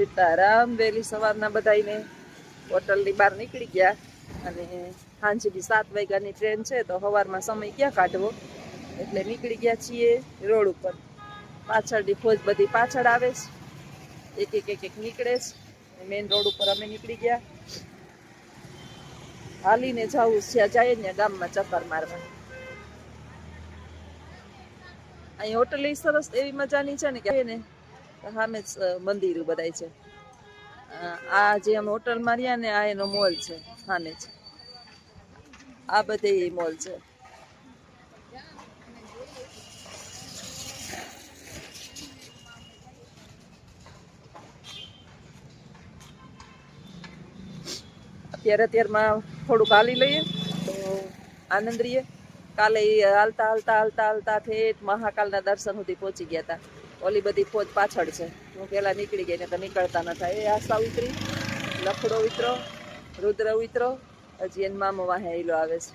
સીતારામ. વહેલી સવારના બધાને હોટલની બહાર નીકળી ગયા અને સાંજની 7 વાગ્યાની ટ્રેન છે તો સવારમાં સમય ક્યાં કાઢવો એટલે નીકળી ગયા છીએ રોડ ઉપર. પાછળની ફોજ બધી પાછળ આવે છે, એક નીકળે છે. મેઇન રોડ ઉપર અમે નીકળી ગયા. હાલીને જવું જ્યાં જાય ને ગામમાં ચક્કર મારવા. અહીં હોટલ સરસ એવી મજાની છે ને કે ને સામે જ મંદિરો બધાય છે. આ જે અમે હોટલમાં રહ્યા ને આ એનો મોલ છે સામે જ. આ બધે મોલ છે. અત્યારમાં થોડુંક હાલી લઈએ તો આનંદ રહીએ. કાલે હાલતા ઠેઠ મહાકાલના દર્શન સુધી પહોંચી ગયા હતા. ઓલી બધી ફોજ પાછળ છે. હું પેલા નીકળી ગઈ ને તો નીકળતા ન થાય. એ આશા ઉતરી, લખડો ઉતરો, રુદ્ર ઉતરો, હજી એને મામો વાહે હીલો આવે છે.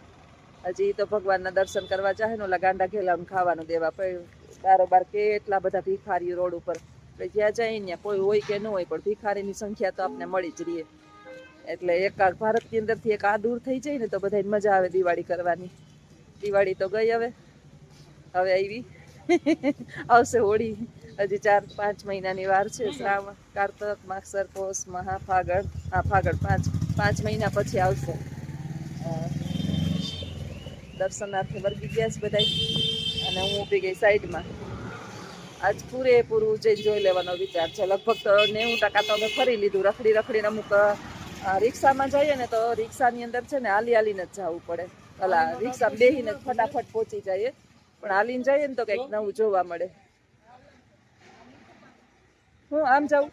હજી તો ભગવાનના દર્શન કરવા જાય ને ઓલા ગાંડા ઘેલાનું ખાવાનું દેવા પડ્યું. બારોબાર કેટલા બધા ભિખારીઓ રોડ ઉપર. એટલે જ્યાં જાય ને કોઈ હોય કે ન હોય પણ ભિખારીની સંખ્યા તો આપણે મળી જ રહીએ. એટલે એક ભારતની અંદરથી એક આ દૂર થઈ જાય ને તો બધાને મજા આવે દિવાળી કરવાની. દિવાળી તો ગઈ હવે આવી આવશે હોળી. હજી 4-5 મહિનાની વાર છે. શ્રાવણ, કારતક, માગસર, પોષ, મહા, ફાગણ. ફાગણ 5 મહિના પછી આવશે. દર્શનાર્થે વર્ગી ગયા છે બધા અને હું ઊભી ગઈ સાઈડમાં. આજ પૂરેપૂરું ઉજ્જૈન જોઈ લેવાનો વિચાર છે. લગભગ તો 90% તો અમે ફરી લીધું. રખડીને અમુક રિક્ષામાં જઈએ ને તો રિક્ષાની અંદર છે ને હાલીને જ જવું પડે. રિક્ષા બેહીને ફટાફટ પહોંચી જઈએ, પણ હાલીને જઈએ ને તો કંઈક નવું જોવા મળે. હું આમ જાઉં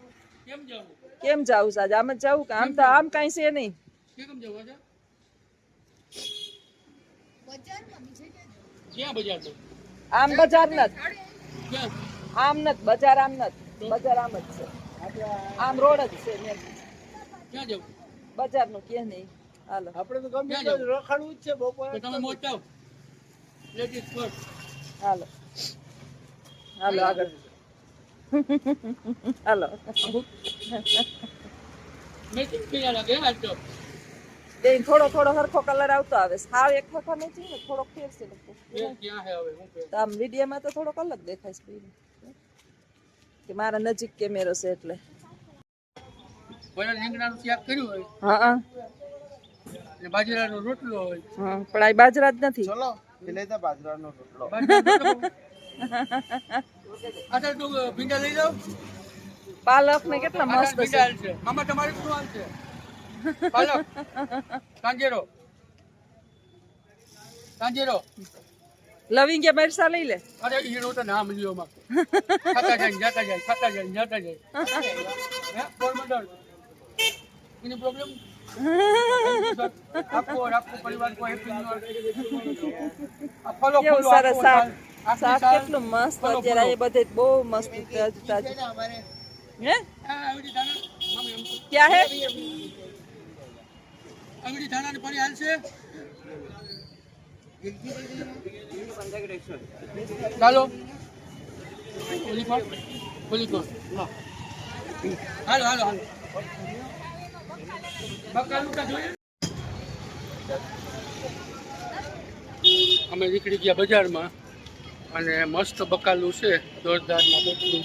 કેમ જાઉં સાજ? આમ જ જાઉં કે આમ તો આમ કાંઈ છે નહીં. આમ બજાર નથી, આમ નથી બજાર, આમ નથી બજાર, આમ જ છે. આમ રોડ જ છે. બજાર નું કે નહીં. હાલો આપણે તો ગમે રખડવું જ છે. બપોરે તમે મોટાવ લેડીઝ ફર્સ્ટ. હાલો હાલો આગળ હાલો. મેચિંગ પીયા લાગે આજ તો. બેન થોડો હરખો કલર આવતો આવે. સાવ એક હરખો નથી ને થોડોક ફેર છે. ક્યાં હે હવે હું તો આમ વિડિયોમાં તો થોડોક અલગ દેખાય છે કે મારા નજીક કેમેરો છે એટલે. રીંગણાનું શાક કર્યું હોય, હા, ને બાજરાનો રોટલો હોય, હા, પણ આ બાજરા જ નથી. ચલો લેતા બાજરાનો રોટલો. આટલા તો ભીંડા લઈ જાવ. પાલક ને કેટલા મસ્ત છે. મામા તમારી શું હાલ છે? પાલક કાંજેરો લવિંગ કે મરસા લઈ લે. અરે હીરો તો નામ લ્યો માં. ખાતા જાય. હે પોરબંદર એની પ્રોબ્લેમ. આપકો પરિવાર કો હેપી ન્યુ યર. ફોલો સરસ શાક કેટલું મસ્ત. અત્યારે એ બધે બહુ મસ્ત તાજું. હે ક્યાં હે અંગડી થાના પડી હાલ છે. ચાલો હાલો અમે નીકળી ગયા બજારમાં અને મસ્ત બકાલું છે. જોરદારમાં બધું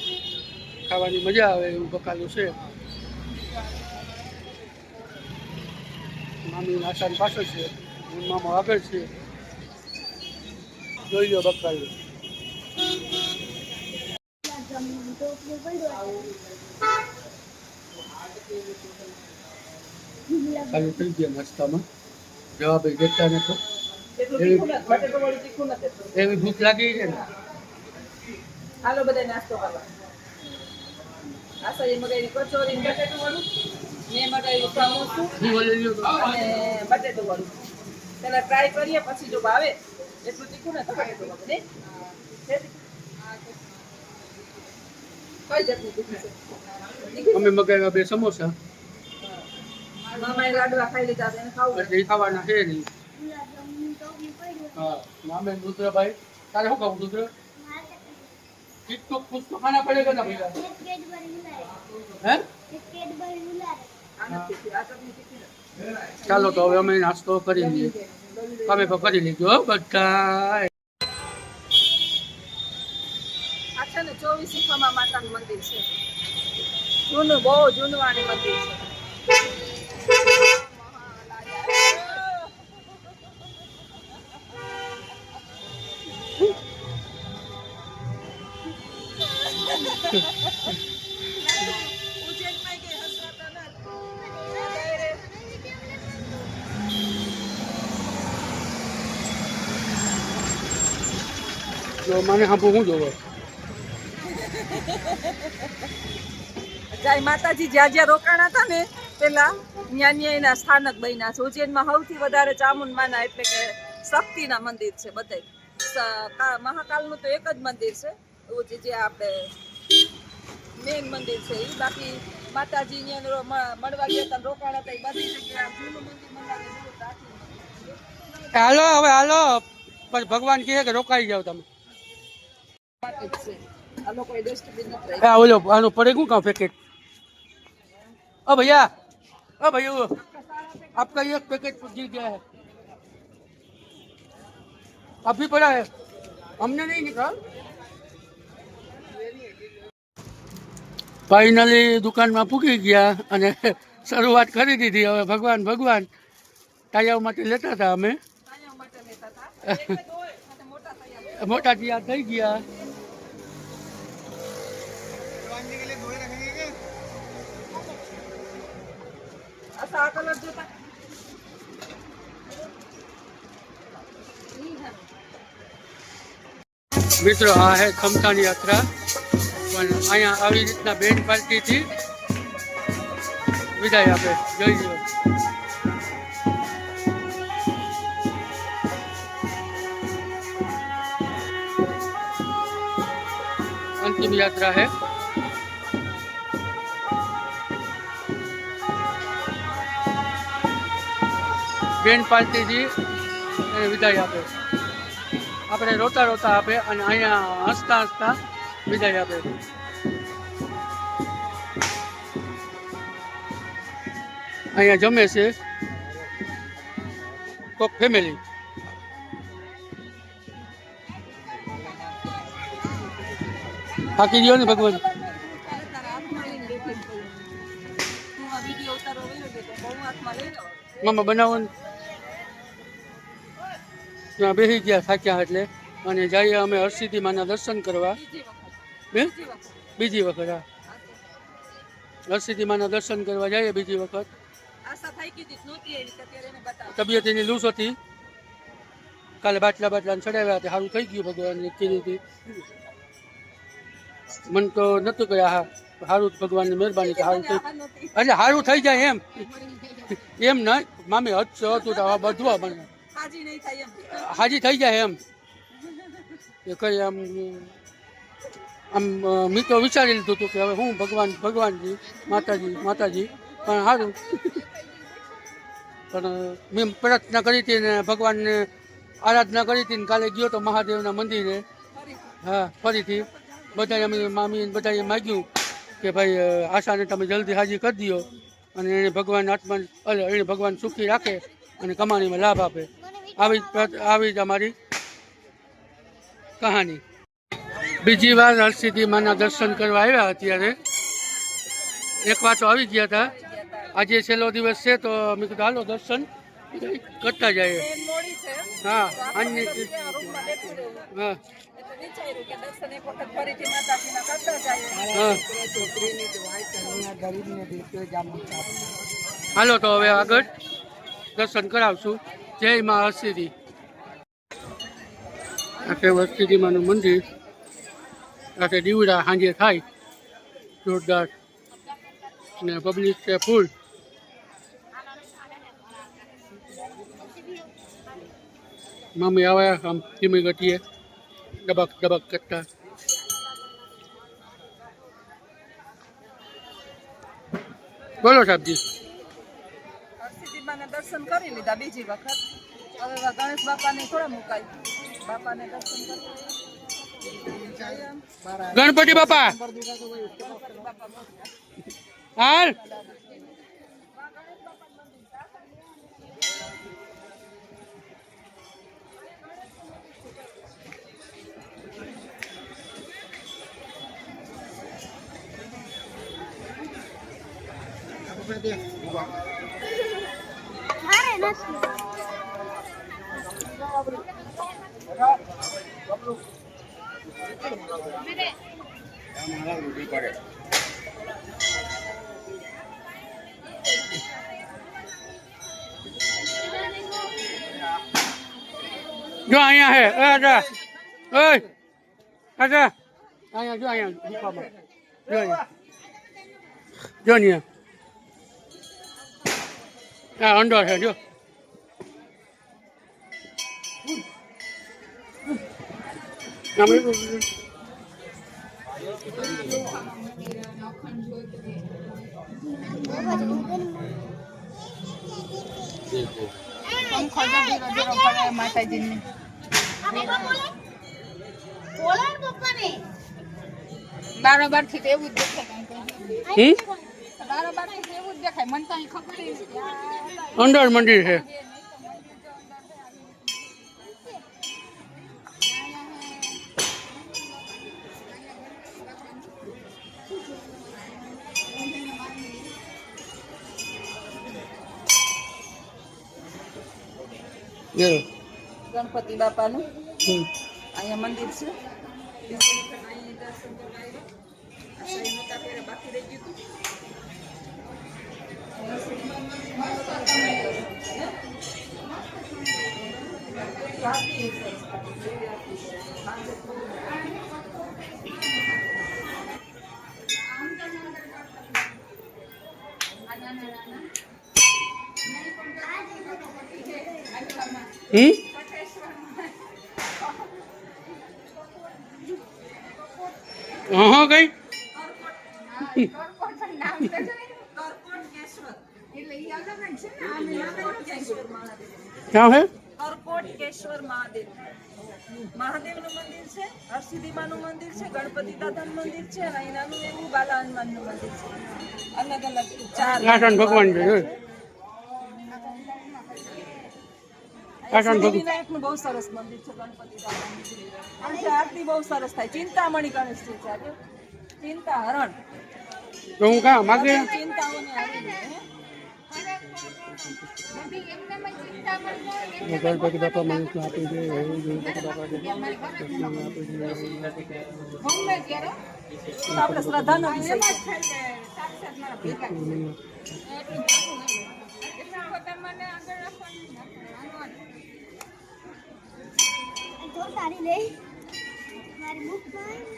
ખાવાની મજા આવે એવું બકાલું છે. મામી નાશાની પાછળ છે, મામા આગળ છે. જોઈ લો બકાલું. ચાલુ થઈ ગયા નાસ્તામાં. જવાબ દેતા ને તો એવી ભૂખ લાગી છે ને. હાલો બધા નાસ્તો કરવા. આસાએ મગાવી કચોરી ને બટેટું વાળું, મેં મગાવ્યું સમોસું અને બટેટું વાળું. પેલા ટ્રાય કરીએ પછી જો ભાવે. એટલું તીખું નથી બટેટું વાળું ને. અમે મગાવ્યા 2 સમોસા. મામાએ લાડવા ખાઈ લીધા. એને ખાવું એટલે ખાવાના છે નહીં. હા મામે રુદ્રભાઈ તારે શું ખાવું? રુદ્ર कुछ तो खाना पड़ेगा ना भैया। हैं? ચાલો તો હવે અમે નાસ્તો કરી લઈએ. તમે પણ કરી લીધો બધા. આ છે ને 24 શીખામાં માતાનું મંદિર છે. જૂનું, બહુ જૂનવાણી મંદિર છે. જો મને હાંભું હું જોવે જય માતાજી જ્યાં જ્યાં રોકાણા હતા ને પેલા ત્યાં એના સ્થાનક બન્યા છે. ઉજ્જૈનમાં સૌથી વધારે ચામુંડમાના એટલે કે શક્તિના મંદિર છે બધા. મહાકાલનું તો એક જ મંદિર છે એવું જે આપણે મેન મંદિર છે એ. બાકી માતાજી ત્યાં મળવા ગયા હતા રોકાણા હતા એ બધી જગ્યાએ જૂનું મંદિર બનાવી બહુ પ્રાચીન મંદિર. હાલો હવે હાલો, પણ ભગવાન કહે કે રોકાઈ જાવ તમે. આ લોકોએ ડસ્ટબિન નથી હા ઓલો આનું પડે શું કામ પેકેટ? ओ भैया, ओ भैया, आपका ये पैकेट गिर गया है, अभी पड़ा है, हमने नहीं निकाल. फाइनली દુકાનમાં પૂકી ગયા અને શરૂઆત કરી દીધી. હવે ભગવાન ભગવાન તાયાઓ માટે લેતા હતા અમે. મોટા તૈયાર થઈ ગયા. મિત્રો આ હે ખમસાની યાત્રા. પણ અહીંયા આવી રીતના બેન્ડ પાર્ટીથી વિદાય આપે. જોઈ લો અંતિમ યાત્રા है. બેન્ડ પાર્ટીથી એને વિદાય આપે. આપણે રોતા રોતા આપે અને અહીંયા હસતા હસતા વિદાય આપે. અહીંયા જમે છે કોક ફેમિલી. થાકી ગયો ને ભગવાન. મામા બનાવવાનું ત્યાં બેસી ગયા થાક્યા એટલે. અને જઈએ અમે હરસિદ્ધિ માના દર્શન કરવા. બીજી વખત હા, હરસિદ્ધિ માના દર્શન કરવા જઈએ બીજી વખત. તબિયત એની લૂસ હતી. કાલે બાટલા ચડાવ્યા હતા, સારું થઈ ગયું ભગવાનની કીધીથી. મને તો નતું કહ્યા હા સારું ભગવાનની મહેરબાની સારું થઈ એટલે સારું થઈ જાય એમ ના મામી હતું તો બધું મને હાજી થઈ જાય એમ કઈ આમ મેં તો વિચારી લીધું હતું કે હવે હું ભગવાનજી માતાજી પણ સારું. પણ મેં પ્રાર્થના કરી હતી ને ભગવાનને આરાધના કરી હતી ને કાલે ગયો તો મહાદેવના મંદિરે. હા ફરીથી બધાએ અમે મામી બધાએ માગ્યું કે ભાઈ આશાને તમે જલ્દી હાજી કરી દો અને એને ભગવાન આત્મા એને ભગવાન સુખી રાખે અને કમાણીમાં લાભ આપે. આવી જ અમારી કહાની. બીજી વાર હરસિદ્ધિ માના દર્શન કરવા આવ્યા. અત્યારે એક વાર તો આવી ગયા હતા. આજે છેલ્લો દિવસ છે તો મેં કીધું હાલો દર્શન કરતા જાય. હા હા હાલો તો હવે આગળ દર્શન કરાવશું. જય મા હરસિદ્ધિ. આખે હરસિદ્ધિ માનું મંદિર આખે દીવડા સાંજે થાય જોરદાર ને પબ્લિક છે ફૂલ. મમ્મી આવ્યા આમ ધીમી ગતિએ ડબક ડબક કરતા. બોલો સાહેબજી. હરસિદ્ધિ માના દર્શન કરી લીધા બીજી વખત. હવે ગણેશ બાપાને થોડા મુકાય. બાપાને દર્શન કરી ગણપતિ બાપા હાલ જો અહીંયા હે આજા ઓય આજા અહીંયા જો અહીંયા ગુફામાં જો અહીંયા જો ને આ અંદર છે જો બારોબાર થી એવું જ દેખાય બારોબાર થી એવું જ દેખાય મને તો અહીં ખબર અંદર મંદિર છે ગણપતિ બાપાનું અહીંયા મંદિર છે બીજી વખત અહીં દર્શન કરવા આવ્યા. આ સહી નહોતા પહેરે, બાકી રહી ગયું હતું. હા કઈ ક્યાં હે કરકોટકેશ્વર મહાદેવ. મહાદેવનું મંદિર છે, હરસિદ્ધિમાનું મંદિર છે, ગણપતિ દાદાનું મંદિર છે અને અહીં નાનું એવું બાલા હનુમાનનું મંદિર છે. અલગ અલગ 4 નારાયણ ભગવાન છે વિનાયકનું બહુ સરસ મંદિર છે. ગણપતિ દાદાનું આજે આરતી બહુ સરસ થાય. ચિંતામણી ગણેશજી છે આજે. ચિંતા હરણ તો હું કાં માગે ચિંતાઓને હરી લે, હે? ગણપતિ બાપા મને આપી દે ગણપતિ બાપા તો આપણે શ્રદ્ધાનો વિષય છે.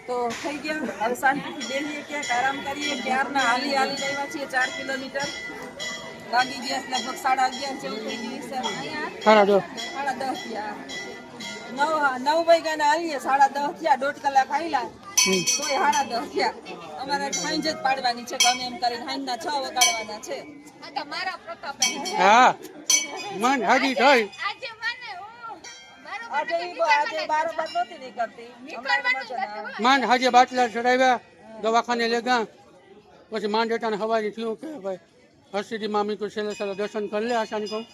તો થઈ ગયા. હવે શાંતિથી બેસીએ, ક્યાંક આરામ કરીએ. ક્યારના હાલી આવ્યા છીએ 4 કિલોમીટર. લાગી ગયા લગભગ 11:30 જેવું થઈ ગયું છે. સારા જો 10:30 થયા. 9 વાગ્યાના હાલીએ, 10:30 થયા. 1.5 કલાક હાલ્યા તોય 10:30 થયા. અમારે સાંજ જ પાડવાની છે, ગમે એમ કરીને સાંજના 6 વગાડવાના છે. હા મન હાજી થઈ આજે બારોબાર નહોતી નીકળતી. માંડ હાજે બાટલા ચડાવ્યા, દવાખાને લેગા, પછી માંડ હતા ને હવારી થયું કે ભાઈ હરસિદ્ધિ મામી તો છેલ્લે છેલ્લે દર્શન કરી લે આશાની કહું.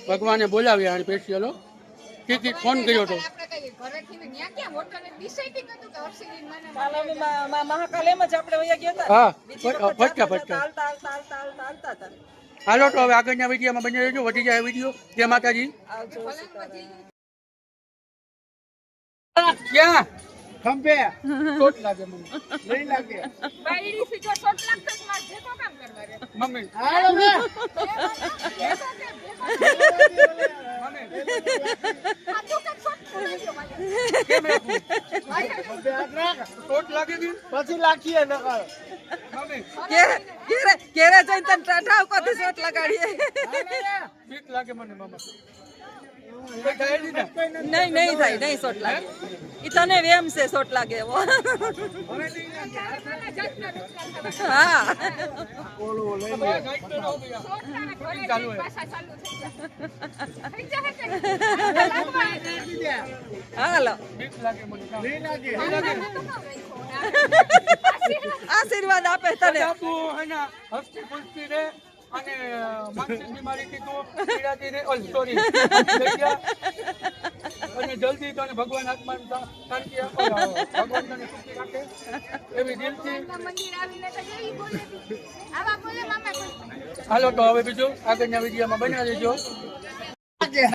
ભગવાને બોલાવ્યા અને પેશિયલો ટિકિટ ફોન કર્યો હતો. કાલે અમે મહાકાલ એમ જ આપણે વયા ગયા હતા. હા બીજી વખત ફટકા જાતા ફટકા હાલતા હતા. હાલો તો હવે આગળના વિડીયોમાં બની રહેજો, વધી જાય વિડીયો. જય માતાજી. આવજો. ક્યાં ખંભે ચોટ લાગે મને નહીં લાગે બાયડી થી જો શોટ લાગતો તો માર જેતો કામ કરવા રે મમ્મી હાલો ને મમ્મી આ તો કે શોટ પૂરી ગયો મારે કેમ રાખું ખંભે હાથ રાખ ચોટ લાગે છે પછી લાખીએ નકર મમ્મી કેરે જઈને તને ટાઢા કોથી શોટ લગાડીએ. બીક લાગે મને મામા નહીં થાય, નહીં શોટ લાગે. ઈ તને વેમ છે શોટ લાગે એવો. હા હાલો આશીર્વાદ આપે તને. અને માનસિક બીમારીથી તો પીડાતી રહે. સોરી અને જલ્દી તને ભગવાન આત્મા શાંતિ આપો, ભગવાન તને સુખી રાખે એવી દિલથી મંદિર આવીને તો એવી બોલે આવા કોઈ હાલો તો હવે બીજું આગળના વિડીયોમાં બનાવી દેજો.